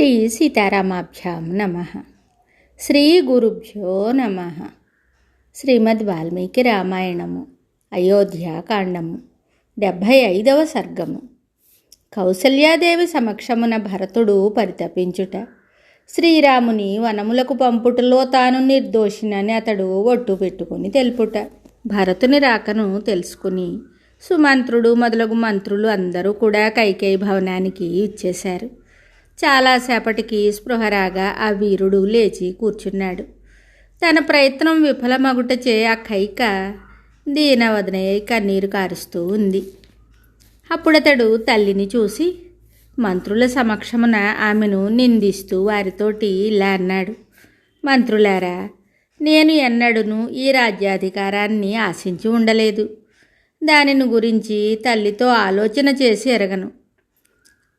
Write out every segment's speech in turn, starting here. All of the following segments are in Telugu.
శ్రీ సీతారామాభ్యాం నమః. శ్రీ గురుభ్యో నమః. శ్రీమద్ వాల్మీకి రామాయణము అయోధ్యాకాండము 75వ సర్గము. కౌసల్యాదేవి సమక్షమున భరతుడు పరితపించుట. శ్రీరాముని వనములకు పంపుటలో తాను నిర్దోషినని అతడు ఒట్టు పెట్టుకుని తెలుపుట. భరతుని రాకను తెలుసుకుని సుమంత్రుడు మొదలగు మంత్రులు అందరూ కూడా కైకేయి భవనానికి ఇచ్చేశారు. చాలాసేపటికి స్పృహరాగా ఆ వీరుడు లేచి కూర్చున్నాడు. తన ప్రయత్నం విఫలమగుటచే ఆ కైక దీనవదనయ్య కన్నీరు కారుస్తూ ఉంది. అప్పుడతడు తల్లిని చూసి మంత్రుల సమక్షమున ఆమెను నిందిస్తూ వారితోటి ఇలా అన్నాడు. మంత్రులారా, నేను ఎన్నడూను ఈ రాజ్యాధికారాన్ని ఆశించి ఉండలేదు. దానిని గురించి తల్లితో ఆలోచన చేసి ఎరగను.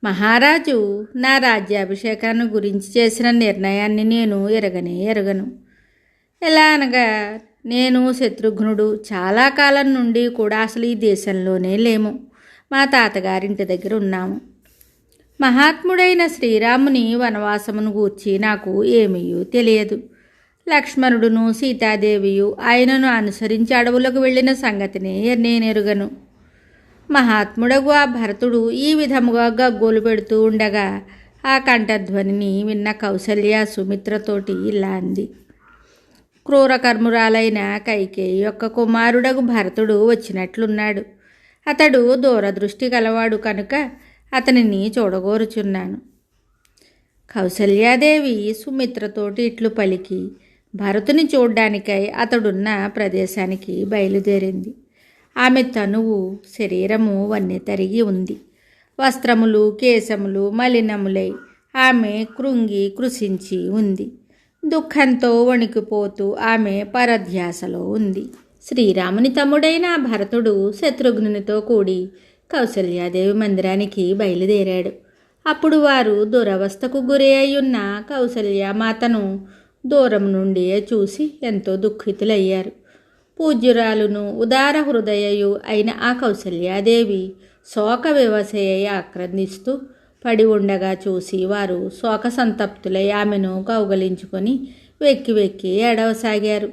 మహారాజు నా రాజ్యాభిషేకాన్ని గురించి చేసిన నిర్ణయాన్ని నేను ఎరగను. ఎలా అనగా, నేను శత్రుఘ్నుడు చాలా కాలం నుండి కూడా అసలు ఈ దేశంలోనే లేము. మా తాతగారింటి దగ్గర ఉన్నాము. మహాత్ముడైన శ్రీరాముని వనవాసమును గూర్చి నాకు ఏమీ తెలియదు. లక్ష్మణుడును సీతాదేవియు ఆయనను అనుసరించి అడవులకు వెళ్ళిన సంగతిని నేనెరుగను. మహాత్ముడగు ఆ భరతుడు ఈ విధముగా గగ్గోలు పెడుతూ ఉండగా ఆ కంఠధ్వనిని విన్న కౌసల్య సుమిత్రతోటి ఇలా అంది. క్రూరకర్మురాలైన కైకేయి యొక్క కుమారుడగు భరతుడు వచ్చినట్లున్నాడు. అతడు దూరదృష్టి గలవాడు కనుక అతనిని చూడగోరుచున్నాను. కౌసల్యాదేవి సుమిత్రతోటి ఇట్లు పలికి భరతుని చూడ్డానికై అతడున్న ప్రదేశానికి బయలుదేరింది. ఆమె తనువు శరీరము వన్నె తరిగి ఉంది. వస్త్రములు కేశములు మలినములై ఆమె కృంగి కృశించి ఉంది. దుఃఖంతో వణికిపోతూ ఆమె పరధ్యాసలో ఉంది. శ్రీరాముని తమ్ముడైన భరతుడు శత్రుఘ్నునితో కూడి కౌసల్యాదేవి మందిరానికి బయలుదేరాడు. అప్పుడు వారు దురవస్థకు గురి అయ్యున్న కౌసల్యామాతను దూరం నుండి చూసి ఎంతో దుఃఖితులయ్యారు. పూజ్యురాలును ఉదార హృదయయు అయిన ఆ కౌసల్యాదేవి శోక వివశయ్య ఆక్రందిస్తూ పడి ఉండగా చూసి వారు శోక సంతప్తులై ఆమెను కౌగలించుకొని వెక్కి వెక్కి ఏడవసాగారు.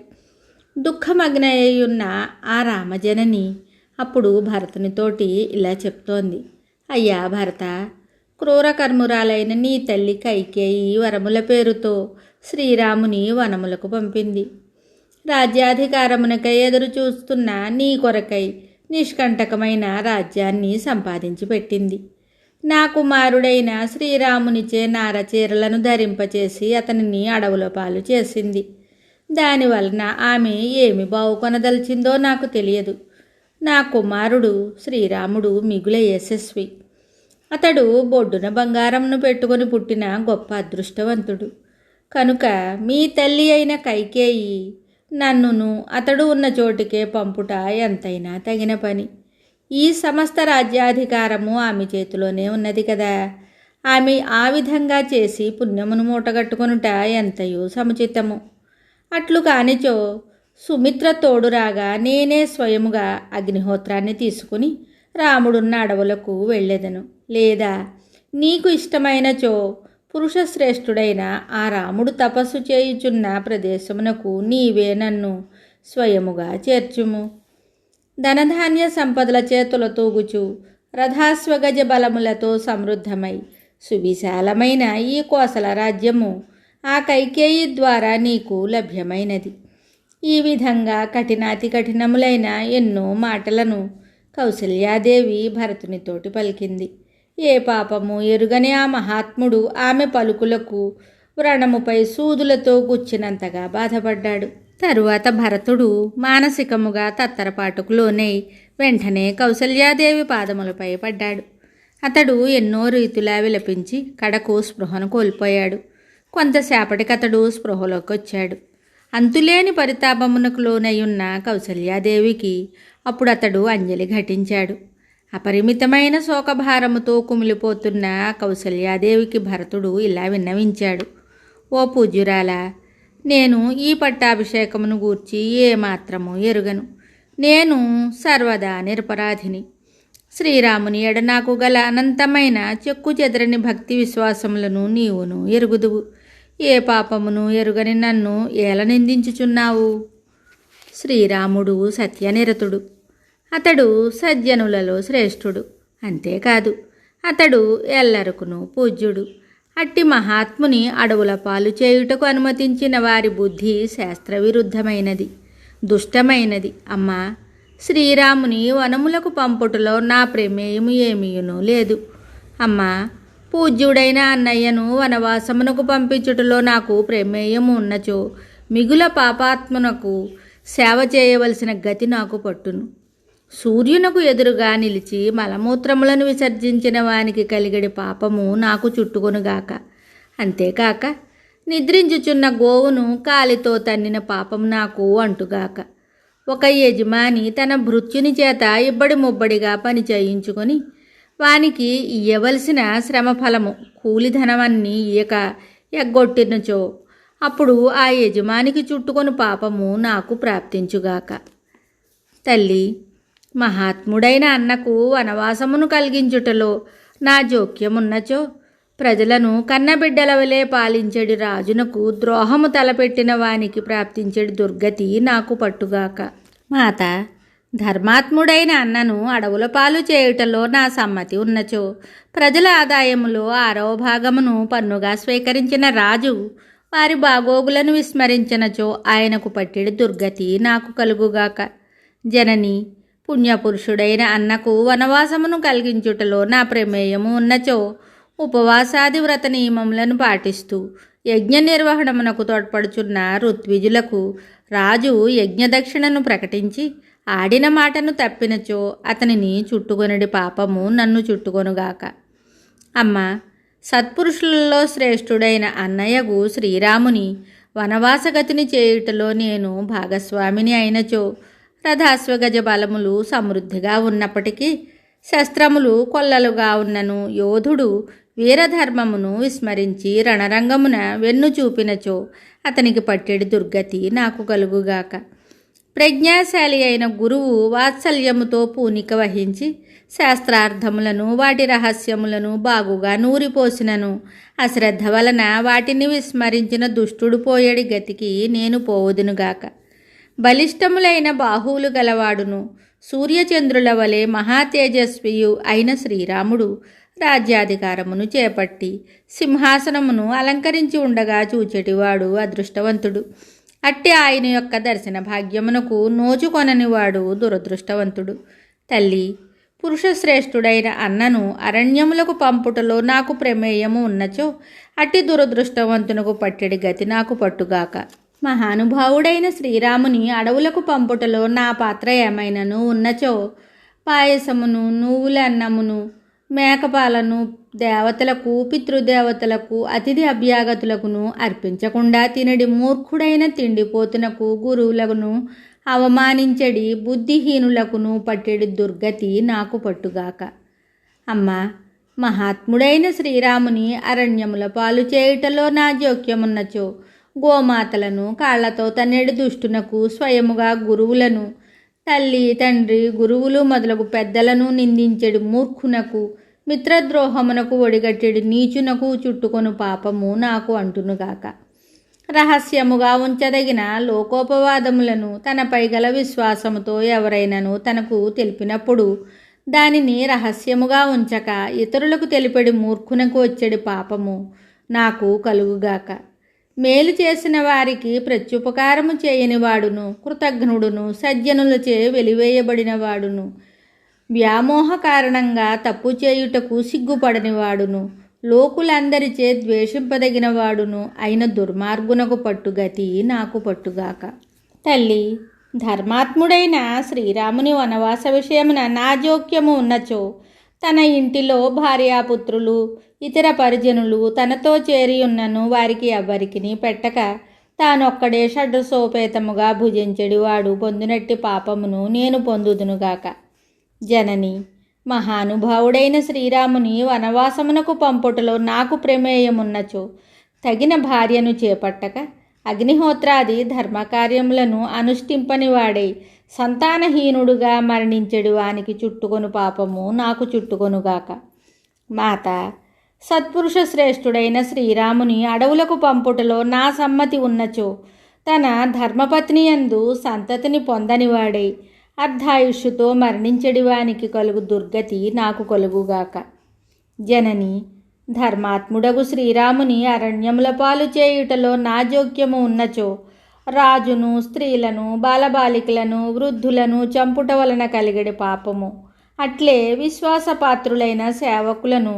దుఃఖమగ్నయ్యున్న ఆ రామజనని అప్పుడు భరతునితోటి ఇలా చెప్తోంది. అయ్యా భరత, క్రూరకర్మురాలైన నీ తల్లి కైకేయి వరముల పేరుతో శ్రీరాముని వనములకు పంపింది. రాజ్యాధికారమునకై ఎదురు చూస్తున్న నీ కొరకై నిష్కంటకమైన రాజ్యాన్ని సంపాదించి పెట్టింది. నా కుమారుడైన శ్రీరామునిచే నారచీరలను ధరింపచేసి అతనిని అడవుల పాలు చేసింది. దానివలన ఆమె ఏమి బావుకొనదలిచిందో నాకు తెలియదు. నా కుమారుడు శ్రీరాముడు మిగుల యశస్వి. అతడు బొడ్డున బంగారంను పెట్టుకొని పుట్టిన గొప్ప అదృష్టవంతుడు. కనుక మీ తల్లి అయిన కైకేయి నన్నును అతడు ఉన్న చోటికే పంపుట ఎంతైనా తగిన పని. ఈ సమస్త రాజ్యాధికారము ఆమె చేతిలోనే ఉన్నది కదా. ఆమె ఆ విధంగా చేసి పుణ్యమును మూటగట్టుకొనుట ఎంతయో సముచితము. అట్లు కానిచో సుమిత్ర తోడురాగా నేనే స్వయముగా అగ్నిహోత్రాన్ని తీసుకుని రాముడున్న అడవులకు వెళ్ళెదను. లేదా నీకు ఇష్టమైనచో పురుషశ్రేష్ఠుడైన ఆ రాముడు తపస్సు చేయుచున్న ప్రదేశమునకు నీవే నన్ను స్వయముగా చేర్చుము. ధనధాన్య సంపదల చేతుల తూగుచు రథాశ్వగజ బలములతో సమృద్ధమై సువిశాలమైన ఈ కోసల రాజ్యము ఆ కైకేయి ద్వారా నీకు లభ్యమైనది. ఈ విధంగా కఠినాతి కఠినములైన ఎన్నో మాటలను కౌసల్యాదేవి భరతునితోటి పలికింది. ఏ పాపము ఎరుగని ఆ మహాత్ముడు ఆమె పలుకులకు వ్రణముపై సూదులతో గుచ్చినంతగా బాధపడ్డాడు. తరువాత భరతుడు మానసికముగా తత్తరపాటుకు లోనై వెంటనే కౌసల్యాదేవి పాదములపై పడ్డాడు. అతడు ఎన్నో రీతులా విలపించి కడకు స్పృహను కోల్పోయాడు. కొంతసేపటికి అతడు స్పృహలోకి వచ్చాడు. అంతులేని పరితాపమునకు లోనయ్యున్న కౌసల్యాదేవికి అప్పుడు అతడు అంజలి ఘటించాడు. అపరిమితమైన శోకభారముతో కుమిలిపోతున్న కౌసల్యాదేవికి భరతుడు ఇలా విన్నవించాడు. ఓ పూజ్యురాలా, నేను ఈ పట్టాభిషేకమును గూర్చి ఏమాత్రము ఎరుగను. నేను సర్వదా నిరపరాధిని. శ్రీరాముని ఎడ నాకు గల అనంతమైన చెక్కు చెదరని భక్తి విశ్వాసములను నీవును ఎరుగుదువు. ఏ పాపమును ఎరుగని నన్ను ఏల నిందించుచున్నావు? శ్రీరాముడు సత్యనిరతుడు. అతడు సజ్జనులలో శ్రేష్ఠుడు. అంతేకాదు, అతడు ఎల్లరకును పూజ్యుడు. అట్టి మహాత్ముని అడవుల పాలు చేయుటకు అనుమతించిన వారి బుద్ధి శాస్త్రవిరుద్ధమైనది, దుష్టమైనది. అమ్మా, శ్రీరాముని వనములకు పంపుటలో నా ప్రమేయము ఏమీయును లేదు. అమ్మా, పూజ్యుడైన అన్నయ్యను వనవాసమునకు పంపించుటలో నాకు ప్రమేయము ఉన్నచో మిగుల పాపాత్మనకు సేవ చేయవలసిన గతి నాకు పట్టును. సూర్యునకు ఎదురుగా నిలిచి మలమూత్రములను విసర్జించిన వానికి కలిగడి పాపము నాకు చుట్టుకొనుగాక. అంతేకాక నిద్రించుచున్న గోవును కాలితో తన్నిన పాపం నాకు అంటుగాక. ఒక యజమాని తన భృత్యుని చేత ఇబ్బడి ముబ్బడిగా పని చేయించుకొని వానికి ఇయ్యవలసిన శ్రమఫలము కూలిధనమన్నీ ఇయక ఎగ్గొట్టినచో అప్పుడు ఆ యజమానికి చుట్టుకొని పాపము నాకు ప్రాప్తించుగాక. తల్లి, మహాత్ముడైన అన్నకు వనవాసమును కలిగించుటలో నా జోక్యమున్నచో ప్రజలను కన్నబిడ్డల వలె పాలించెడి రాజునకు ద్రోహము తలపెట్టిన వానికి ప్రాప్తించెడి దుర్గతి నాకు పట్టుగాక. మాత, ధర్మాత్ముడైన అన్నను అడవుల పాలు చేయుటలో నా సమ్మతి ఉన్నచో ప్రజల ఆదాయములో 6వ భాగమును పన్నుగా స్వీకరించిన రాజు వారి బాగోగులను విస్మరించినచో ఆయనకు పట్టెడి దుర్గతి నాకు కలుగుగాక. జనని, పుణ్యపురుషుడైన అన్నకు వనవాసమును కలిగించుటలో నా ప్రమేయము ఉన్నచో ఉపవాసాది వ్రత నియమములను పాటిస్తూ యజ్ఞ నిర్వహణమునకు తోడ్పడుచున్న ఋత్విజులకు రాజు యజ్ఞదక్షిణను ప్రకటించి ఆడిన మాటను తప్పినచో అతనిని చుట్టుకొనిడి పాపము నన్ను చుట్టుకొనుగాక. అమ్మ, సత్పురుషులలో శ్రేష్ఠుడైన అన్నయ్యకు శ్రీరాముని వనవాసగతిని చేయుటలో నేను భాగస్వామిని అయినచో రథాశ్వగజ బలములు సమృద్ధిగా ఉన్నప్పటికీ శస్త్రములు కొల్లలుగా ఉన్నను యోధుడు వీరధర్మమును విస్మరించి రణరంగమున వెన్ను చూపినచో అతనికి పట్టెడి దుర్గతి నాకు కలుగుగాక. ప్రజ్ఞాశాలి అయిన గురువు వాత్సల్యముతో పూనిక వహించి శాస్త్రార్థములను వాటి రహస్యములను బాగుగా నూరిపోసినను అశ్రద్ధ వలన వాటిని విస్మరించిన దుష్టుడు పోయేడి గతికి నేను పోవుదునుగాక. బలిష్టములైన బాహువులు గలవాడును సూర్యచంద్రుల వలె మహాతేజస్వియు అయిన శ్రీరాముడు రాజ్యాధికారమును చేపట్టి సింహాసనమును అలంకరించి ఉండగా చూచెటివాడు అదృష్టవంతుడు. అట్టి ఆయన యొక్క దర్శన భాగ్యమునకు నోచుకొననివాడు దురదృష్టవంతుడు. తల్లి, పురుషశ్రేష్ఠుడైన అన్నను అరణ్యములకు పంపుటలో నాకు ప్రమేయము ఉన్నచో అట్టి దురదృష్టవంతునకు పట్టెడి గతి నాకు పట్టుగాక. మహానుభావుడైన శ్రీరాముని అడవులకు పంపుటలో నా పాత్ర ఏమైనను ఉన్నచో పాయసమును, నువ్వుల అన్నమును, మేకపాలను దేవతలకు, పితృదేవతలకు, అతిథి అభ్యాగతులకును అర్పించకుండా తినడి మూర్ఖుడైన తిండిపోతునకు, గురువులను అవమానించడి బుద్ధిహీనులకును పట్టెడి దుర్గతి నాకు పట్టుగాక. అమ్మా, మహాత్ముడైన శ్రీరాముని అరణ్యముల పాలు చేయుటలో నా జోక్యమున్నచో గోమాతలను కాళ్లతో తన్నెడు దుష్టునకు, స్వయముగా గురువులను, తల్లి, తండ్రి, గురువులు మొదలగు పెద్దలను నిందించెడు మూర్ఖునకు, మిత్రద్రోహమునకు ఒడిగట్టెడు నీచునకు చుట్టుకొను పాపము నాకు అంటునుగాక. రహస్యముగా ఉంచదగిన లోకోపవాదములను తనపై గల విశ్వాసముతో ఎవరైనను తనకు తెలిపినప్పుడు దానిని రహస్యముగా ఉంచక ఇతరులకు తెలిపెడి మూర్ఖునకు వచ్చేడి పాపము నాకు కలుగుగాక. మేలు చేసిన వారికి ప్రత్యుపకారము చేయని వాడును, కృతజ్ఞుడును, సజ్జనులచే వెలివేయబడిన వాడును, వ్యామోహ కారణంగా తప్పు చేయుటకు సిగ్గుపడని వాడును, లోకులందరిచే ద్వేషింపదగిన వాడును అయిన దుర్మార్గునకు పట్టుగతి నాకు పట్టుగాక. తల్లి, ధర్మాత్ముడైన శ్రీరాముని వనవాస విషయమున నా జోక్యము ఉన్నచో తన ఇంటిలో భార్యాపుత్రులు, ఇతర పరిజనులు తనతో చేరి ఉన్నను వారికి ఎవ్వరికిని పెట్టక తానొక్కడే షడ్రసోపేతముగా భుజించెడివాడు పొందినట్టి పాపమును నేను పొందుదునుగాక. జనని, మహానుభావుడైన శ్రీరాముని వనవాసమునకు పంపుటలో నాకు ప్రమేయమున్నచో తగిన భార్యను చేపట్టక అగ్నిహోత్రాది ధర్మకార్యములను అనుష్ఠింపని వాడై సంతానహీనుడుగా మరణించెడు వానికి చుట్టుకొను పాపము నాకు చుట్టుకొనుగాక. మాత, సత్పురుష శ్రేష్ఠుడైన శ్రీరాముని అడవులకు పంపుటలో నా సమ్మతి ఉన్నచో తన ధర్మపత్నియందు సంతతిని పొందనివాడై అర్ధాయుష్యుతో మరణించెడివానికి కలుగు దుర్గతి నాకు కలుగుగాక. జనని, ధర్మాత్ముడగు శ్రీరాముని అరణ్యముల పాలు చేయుటలో నా జోక్యము ఉన్నచో రాజును, స్త్రీలను, బాలబాలికలను, వృద్ధులను చంపుట వలన కలిగడి పాపము, అట్లే విశ్వాసపాత్రులైన సేవకులను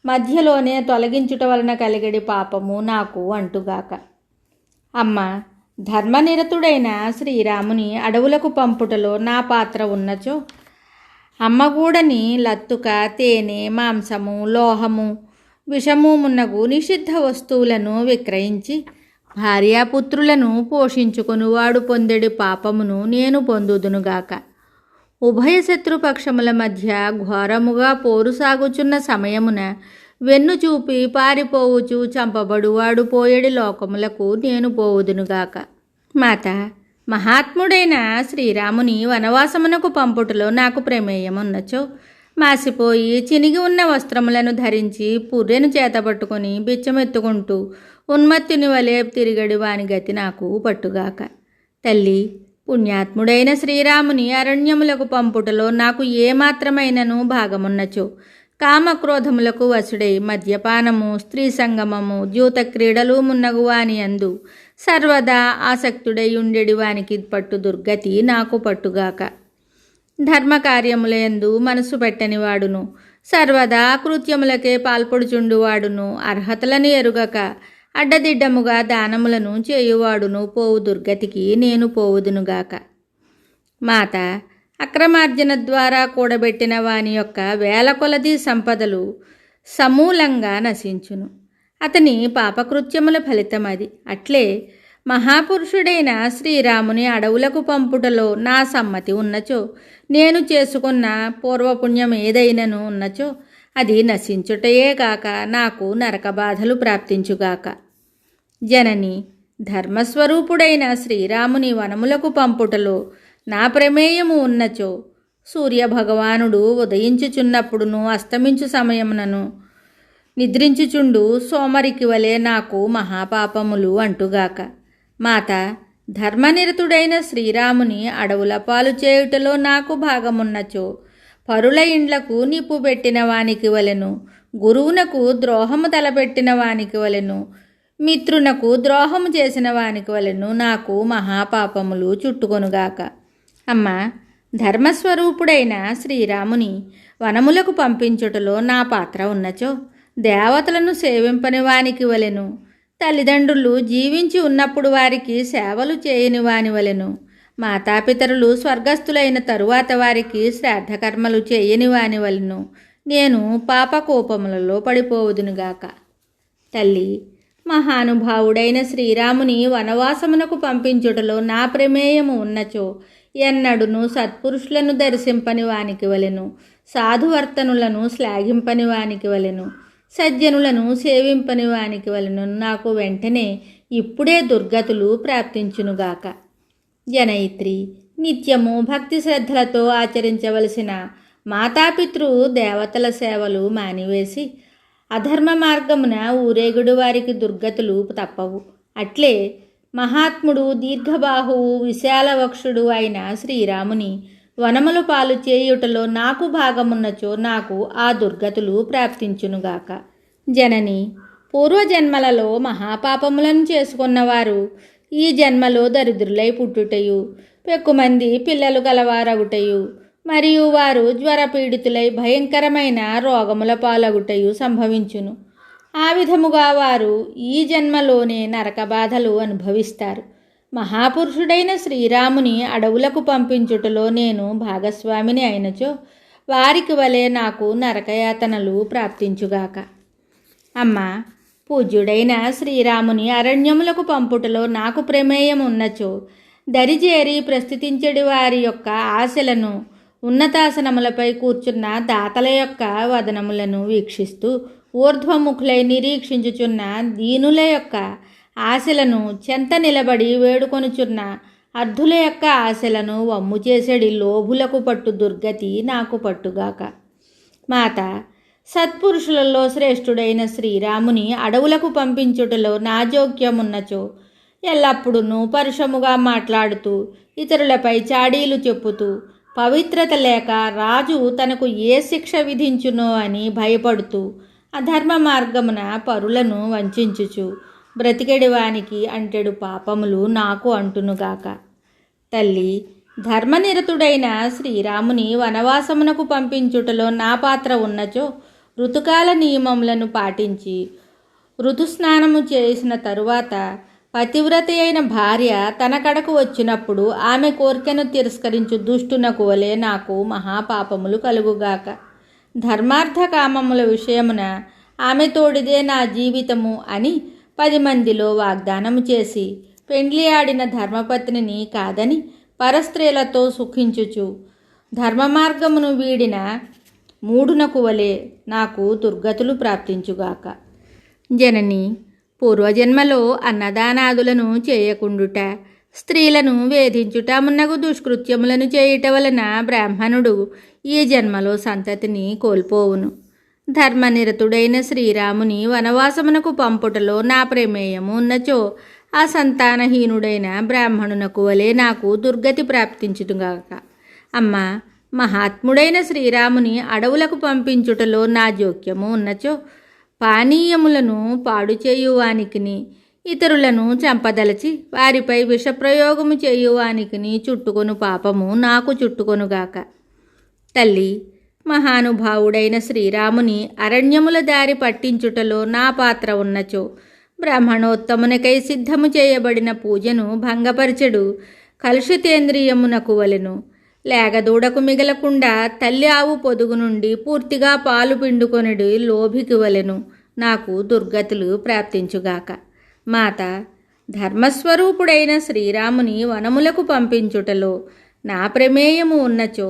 మధ్యలోనే తొలగించుట వలన కలిగడి పాపము నాకు అంటుగాక. అమ్మ, ధర్మనిరతుడైన శ్రీరాముని అడవులకు పంపుటలో నా పాత్ర ఉన్నచో అమ్మగూడని లత్తుక, తేనె, మాంసము, లోహము, విషము మున్నగు నిషిద్ధ వస్తువులను విక్రయించి భార్యాపుత్రులను పోషించుకొనువాడు పొందెడి పాపమును నేను పొందుదునుగాక. ఉభయ శత్రుపక్షముల మధ్య ఘోరముగా పోరు సాగుచున్న సమయమున వెన్ను చూపి పారిపోవుచు చంపబడువాడు పోయేడి లోకములకు నేను పోవుదునుగాక. మాత, మహాత్ముడైన శ్రీరాముని వనవాసమునకు పంపుటలో నాకు ప్రమేయమున్నచో మాసిపోయి చినిగి ఉన్న వస్త్రములను ధరించి పుర్రెను చేతపట్టుకొని బిచ్చమెత్తుకుంటూ ఉన్మత్తుని వలె తిరిగడి వాని గతి నాకు పట్టుగాక. తల్లి, పుణ్యాత్ముడైన శ్రీరాముని అరణ్యములకు పంపుటలో నాకు ఏమాత్రమైనను భాగమున్నచో కామక్రోధములకు వసుడై మద్యపానము, స్త్రీ సంగమము, ద్యూత క్రీడలు మున్నగు వాని అందు సర్వదా ఆసక్తుడై ఉండెడి వానికి పట్టు దుర్గతి నాకు పట్టుగాక. ధర్మకార్యములందు మనసు పెట్టని వాడును, సర్వదా కృత్యములకే పాల్పడుచుండువాడును, అర్హతలను ఎరుగక అడ్డదిడ్డముగా దానములను చేయువాడును పోవు దుర్గతికి నేను పోవుదునుగాక. మాత, అక్రమార్జన ద్వారా కూడబెట్టిన వాని యొక్క వేల కొలది సంపదలు సమూలంగా నశించును. అతని పాపకృత్యముల ఫలితం అది. అట్లే మహాపురుషుడైన శ్రీరాముని అడవులకు పంపుటలో నా సమ్మతి ఉన్నచో నేను చేసుకున్న పూర్వపుణ్యం ఏదైనను ఉన్నచో అది నశించుటయే కాక నాకు నరక బాధలు ప్రాప్తించుగాక. జనని, ధర్మస్వరూపుడైన శ్రీరాముని వనములకు పంపుటలో నా ప్రమేయము ఉన్నచో సూర్యభగవానుడు ఉదయించుచున్నప్పుడును అస్తమించు సమయమునను నిద్రించుచుండు సోమరికి వలె నాకు మహాపాపములు అంటుగాక. మాత, ధర్మనిరతుడైన శ్రీరాముని అడవుల పాలు చేయుటలో నాకు భాగమున్నచో పరుల ఇండ్లకు నిప్పు పెట్టిన వానికి వలెను, గురువునకు ద్రోహము తలపెట్టిన వానికి వలెను, మిత్రునకు ద్రోహము చేసిన వానికి వలెను నాకు మహాపాపములు చుట్టుకొనుగాక. అమ్మ, ధర్మస్వరూపుడైన శ్రీరాముని వనములకు పంపించుటలో నా పాత్ర ఉన్నచో దేవతలను సేవింపని వానికి వలెను, తల్లిదండ్రులు జీవించి ఉన్నప్పుడు వారికి సేవలు చేయని వాని వలెను, మాతాపితరులు స్వర్గస్థులైన తరువాత వారికి శ్రాద్ధకర్మలు చేయని వాని వలెను నేను పాపకోపములలో పడిపోవుదునుగాక. తల్లి, మహానుభావుడైన శ్రీరాముని వనవాసమునకు పంపించుటలో నా ప్రమేయము ఉన్నచో ఎన్నడును సత్పురుషులను దర్శింపని వానికి వలెను, సాధువర్తనులను శ్లాఘింపని వానికి వలెను, సజ్జనులను సేవింపని వానికి వలెను నాకు వెంటనే ఇప్పుడే దుర్గతులు ప్రాప్తించునుగాక. జనయిత్రి, నిత్యము భక్తి శ్రద్ధలతో ఆచరించవలసిన మాతాపితృ దేవతల సేవలు మానివేసి అధర్మ మార్గమున ఊరేగుడు వారికి దుర్గతులు తప్పవు. అట్లే మహాత్ముడు, దీర్ఘబాహువు, విశాలవక్షుడు అయిన శ్రీరాముని వనములు పాలు చేయుటలో నాకు భాగమున్నచో నాకు ఆ దుర్గతులు ప్రాప్తించునుగాక. జనని, పూర్వజన్మలలో మహాపాపములను చేసుకున్నవారు ఈ జన్మలో దరిద్రులై పుట్టుటయు, పెక్కుమంది పిల్లలు గలవారగుటయు, మరియు వారు జ్వరపీడితులై భయంకరమైన రోగముల పాలగుటయు సంభవించును. ఆ విధముగా వారు ఈ జన్మలోనే నరక బాధలు అనుభవిస్తారు. మహాపురుషుడైన శ్రీరాముని అడవులకు పంపించుటలో నేను భాగస్వామిని అయినచో వారికి వలె నాకు నరకయాతనలు ప్రాప్తించుగాక. అమ్మ, పూజ్యుడైన శ్రీరాముని అరణ్యములకు పంపుటలో నాకు ప్రమేయం ఉన్నచో దరిజేరి ప్రస్థితించడి వారి యొక్క ఆశలను, ఉన్నతాసనములపై కూర్చున్న దాతల యొక్క వదనములను వీక్షిస్తూ ఊర్ధ్వముఖులై నిరీక్షించుచున్న దీనుల యొక్క ఆశలను చెంత నిలబడి వేడుకొనుచున్న అర్ధుల యొక్క ఆశలను వమ్ము చేసేడి లోభులకు పట్టు దుర్గతి నాకు పట్టుగాక. మాత, సత్పురుషులలో శ్రేష్ఠుడైన శ్రీరాముని అడవులకు పంపించుటలో నా జోక్యమున్నచో ఎల్లప్పుడూ పరుషముగా మాట్లాడుతూ ఇతరులపై చాడీలు చెప్పుతూ పవిత్రత లేక రాజు తనకు ఏ శిక్ష విధించునో అని భయపడుతూ అధర్మ మార్గమున పరులను వంచుచు బ్రతికెడివానికి అంటెడు పాపములు నాకు అంటునుగాక. తల్లి, ధర్మనిరతుడైన శ్రీరాముని వనవాసమునకు పంపించుటలో నా పాత్ర ఉన్నచో ఋతుకాల నియమములను పాటించి ఋతుస్నానము చేసిన తరువాత పతివ్రత అయిన భార్య తన కడకు వచ్చినప్పుడు ఆమె కోరికను తిరస్కరించు దుష్టునకు వలె నాకు మహాపాపములు కలుగుగాక. ధర్మార్థ కామముల విషయమున ఆమె తోడిదే నా జీవితము అని 10 మందిలో వాగ్దానము చేసి పెండ్లి ఆడిన ధర్మపత్నిని కాదని పరస్త్రీలతో సుఖించుచు ధర్మ మార్గమును వీడిన మూఢునకు వలె నాకు దుర్గతులు ప్రాప్తించుగాక. జనని, పూర్వజన్మలో అన్నదానాదులను చేయకుండుట, స్త్రీలను వేధించుట మున్నగు దుష్కృత్యములను చేయుట వలన బ్రాహ్మణుడు ఈ జన్మలో సంతతిని కోల్పోవును. ధర్మనిరతుడైన శ్రీరాముని వనవాసమునకు పంపుటలో నా ప్రమేయము ఉన్నచో ఆ సంతానహీనుడైన బ్రాహ్మణునకు వలె నాకు దుర్గతి ప్రాప్తించుగాక. అమ్మ, మహాత్ముడైన శ్రీరాముని అడవులకు పంపించుటలో నా జోక్యము ఉన్నచో పానీయములను పాడు చేయువానికిని ఇతరులను చంపదలచి వారిపై విషప్రయోగము చేయువానికిని చుట్టుకొను పాపము నాకు చుట్టుకొనుగాక. తల్లి, మహానుభావుడైన శ్రీరాముని అరణ్యముల దారి పట్టించుటలో నా పాత్ర ఉన్నచో బ్రాహ్మణోత్తమునికై సిద్ధము చేయబడిన పూజను భంగపరచెడు కలుషితేంద్రియమునకు వలెను లేగదూడకు మిగలకుండా తల్లి ఆవు పొదుగు నుండి పూర్తిగా పాలు పిండుకొనిడు లోభికి వలెను నాకు దుర్గతులు ప్రాప్తించుగాక. మాత, ధర్మస్వరూపుడైన శ్రీరాముని వనములకు పంపించుటలో నా ప్రమేయము ఉన్నచో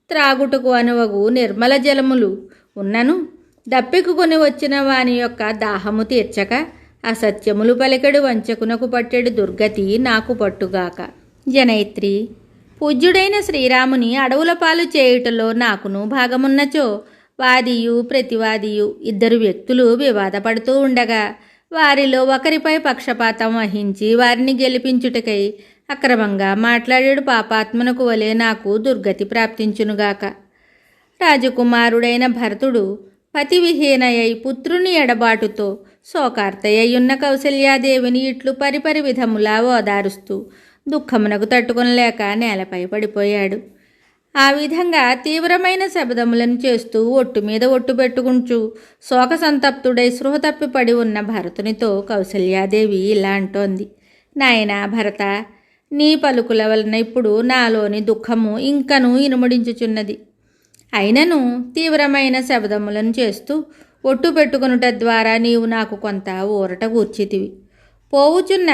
త్రాగుటకు అనువగు నిర్మల జలములు ఉన్నను దప్పికుని వచ్చిన వాని యొక్క దాహము తీర్చక అసత్యములు పలికెడు వంచకునకు పట్టెడు దుర్గతి నాకు పట్టుగాక. జనయిత్రి, పూజ్యుడైన శ్రీరాముని అడవుల పాలు చేయుటలో నాకును భాగమున్నచో వాదియు ప్రతివాదియు 2 వ్యక్తులు వివాదపడుతూ ఉండగా వారిలో ఒకరిపై పక్షపాతం వహించి వారిని గెలిపించుటకై అక్రమంగా మాట్లాడేడు పాపాత్మనకు వలె నాకు దుర్గతి ప్రాప్తించునుగాక. రాజకుమారుడైన భరతుడు పతివిహీనయై పుత్రుని ఎడబాటుతో శోకార్తయ్యున్న కౌసల్యాదేవిని ఇట్లు పరిపరి విధములా ఓదారుస్తూ దుఃఖమునకు తట్టుకొనలేక నేలపై పడిపోయాడు. ఆ విధంగా తీవ్రమైన శబ్దములను చేస్తూ ఒట్టు మీద ఒట్టు పెట్టుకుంటూ శోక సంతప్తుడై సృహ తప్పి పడి ఉన్న భరతునితో కౌసల్యాదేవి ఇలా అంటోంది: నాయనా భరత, నీ పలుకుల వలన ఇప్పుడు నాలోని దుఃఖము ఇంకనూ ఇనుమడించుచున్నది. అయినను తీవ్రమైన శబ్దములను చేస్తూ ఒట్టు పెట్టుకొనుట ద్వారా నీవు నాకు కొంత ఊరట కూర్చితివి. పోవుచున్న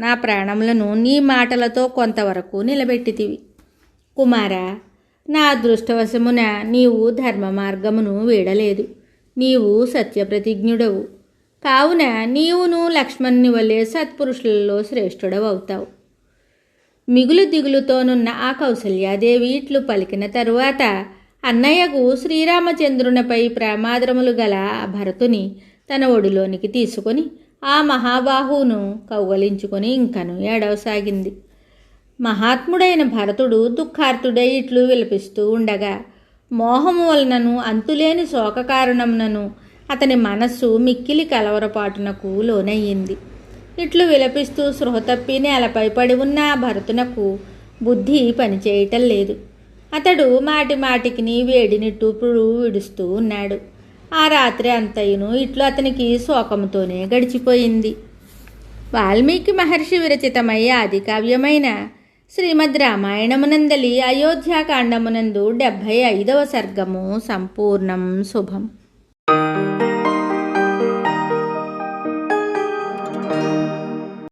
నా ప్రాణములను నీ మాటలతో కొంతవరకు నిలబెట్టితివి. కుమారా, నా అదృష్టవశమున నీవు ధర్మ మార్గమును వీడలేదు. నీవు సత్యప్రతిజ్ఞుడవు కావున నీవును లక్ష్మణుని వలె సత్పురుషులలో శ్రేష్ఠుడవవుతావు. మిగులు దిగులుతోనున్న ఆ కౌసల్యాదేవి ఇట్లు పలికిన తరువాత అన్నయ్యకు శ్రీరామచంద్రునిపై ప్రమాదములు గల భరతుని తన ఒడిలోనికి తీసుకొని ఆ మహాబాహువును కౌగలించుకొని ఇంకను ఏడవసాగింది. మహాత్ముడైన భరతుడు దుఃఖార్తుడై ఇట్లు విలపిస్తూ ఉండగా మోహము వలనను అంతులేని శోక కారణమునను అతని మనస్సు మిక్కిలి కలవరపాటునకు లోనయ్యింది. ఇట్లు విలపిస్తూ సృహ తప్పి నేలపై పడి ఉన్న భరతునకు బుద్ధి పనిచేయటం లేదు. అతడు మాటి మాటికి వేడినిట్టూపుడు విడుస్తూ ఉన్నాడు. ఆ రాత్రి అంతయును ఇట్లు అతనికి శోకముతోనే గడిచిపోయింది. వాల్మీకి మహర్షి విరచితమై ఆది కావ్యమైన శ్రీమద్ రామాయణమునందలి అయోధ్యాకాండమునందు 75వ సర్గము సంపూర్ణం. శుభం.